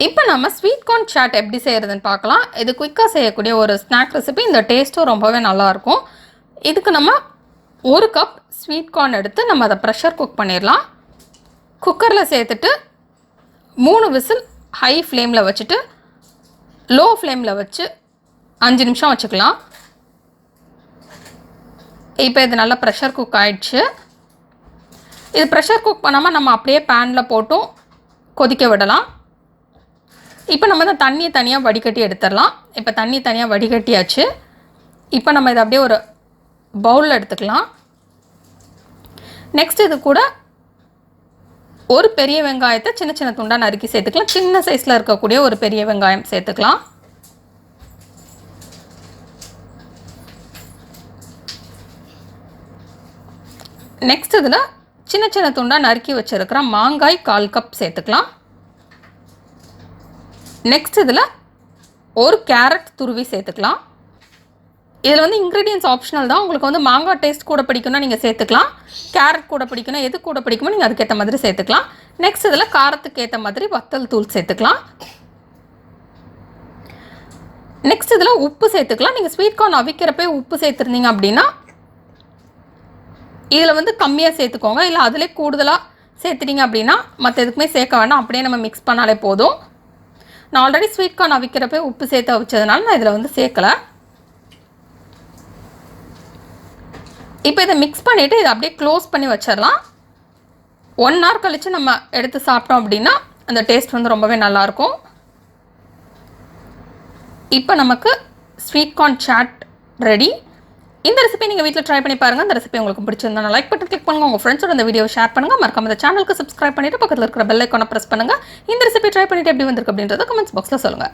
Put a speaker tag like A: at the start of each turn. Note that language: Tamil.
A: இப்போ நம்ம ஸ்வீட் கார்ன் சாட் எப்படி செய்கிறதுன்னு பார்க்கலாம். இது குயிக்காக செய்யக்கூடிய ஒரு ஸ்நாக் ரெசிபி. இந்த டேஸ்ட்டும் ரொம்பவே நல்லாயிருக்கும். இதுக்கு நம்ம 1 கப் ஸ்வீட் கார்ன் எடுத்து நம்ம அதை ப்ரெஷர் குக் பண்ணிடலாம். குக்கரில் சேர்த்துட்டு 3 விசில் ஹை ஃப்ளேமில் வச்சுட்டு லோ ஃப்ளேமில் வச்சு 5 நிமிஷம் வச்சுக்கலாம். இப்போ இது நல்லா ப்ரெஷர் குக் ஆகிடுச்சு. இது ப்ரெஷர் குக் பண்ணாமல் நம்ம அப்படியே பேனில் போட்டும் கொதிக்க விடலாம். இப்போ நம்ம இந்த தண்ணியை தனியாக வடிகட்டி எடுத்துடலாம். இப்போ தண்ணி தனியாக வடிகட்டியாச்சு. இப்போ நம்ம இதை அப்படியே ஒரு பவுலில் எடுத்துக்கலாம். நெக்ஸ்ட் இது கூட ஒரு பெரிய வெங்காயத்தை சின்ன சின்ன துண்டாக நறுக்கி சேர்த்துக்கலாம். சின்ன சைஸில் இருக்கக்கூடிய ஒரு பெரிய வெங்காயம் சேர்த்துக்கலாம். நெக்ஸ்ட் இதில் சின்ன சின்ன துண்டாக நறுக்கி வச்சுருக்கிற மாங்காய் 1/4 கப் சேர்த்துக்கலாம். நெக்ஸ்ட் இதில் ஒரு கேரட் துருவி சேர்த்துக்கலாம். இதில் வந்து இன்க்ரீடியன்ஸ் ஆப்ஷனல் தான். உங்களுக்கு வந்து மாங்காய் டேஸ்ட் கூட பிடிக்கும்னா நீங்கள் சேர்த்துக்கலாம். கேரட் கூட பிடிக்கும்னா எது கூட பிடிக்குமோ நீங்கள் அதுக்கேற்ற மாதிரி சேர்த்துக்கலாம். நெக்ஸ்ட் இதில் காரத்துக்கு ஏற்ற மாதிரி வத்தல் தூள் சேர்த்துக்கலாம். நெக்ஸ்ட் இதில் உப்பு சேர்த்துக்கலாம். நீங்கள் ஸ்வீட் கார்ன் அவிக்கிறப்பே உப்பு சேர்த்துருந்தீங்க அப்படின்னா இதில் வந்து கம்மியாக சேர்த்துக்கோங்க. இல்லை அதிலே கூடுதலாக சேர்த்துட்டீங்க அப்படின்னா மற்ற எதுக்குமே சேர்க்க வேண்டாம். அப்படியே நம்ம மிக்ஸ் பண்ணாலே போதும். நான் ஆல்ரெடி ஸ்வீட் கார்ன் அவிக்கிறப்பே உப்பு சேர்த்து அவிச்சதுனால நான் இதில் வந்து சேர்க்கலை. இப்போ இதை மிக்ஸ் பண்ணிவிட்டு இதை அப்படியே க்ளோஸ் பண்ணி வச்சிடலாம். 1 hour கழித்து நம்ம எடுத்து சாப்பிட்டோம் அப்படின்னா அந்த டேஸ்ட் வந்து ரொம்பவே நல்லாயிருக்கும். இப்போ நமக்கு ஸ்வீட் கார்ன் சாட் ரெடி. இந்த ரெசிபி நீங்கள் வீட்டில் ட்ரை பண்ணி பாருங்கள். இந்த ரெசிபி உங்களுக்கு பிடிச்சிருந்தா லைக் பட்டன் கிளிக் பண்ணுங்கள். உங்கள் ஃப்ரெண்ட்ஸோட இந்த வீடியோ ஷேர் பண்ணுங்கள். மறக்காம இந்த சேனலுக்கு சப்ஸ்கிரைப் பண்ணிவிட்டு பக்கத்தில் இருக்கிற பெல் ஐக்கானை ப்ரெஸ் பண்ணுங்கள். இந்த ரெசிபி ட்ரை பண்ணிவிட்டு எப்படி வந்திருக்கு அப்படின்றத கமெண்ட்ஸ் பாக்ஸில் சொல்லுங்கள்.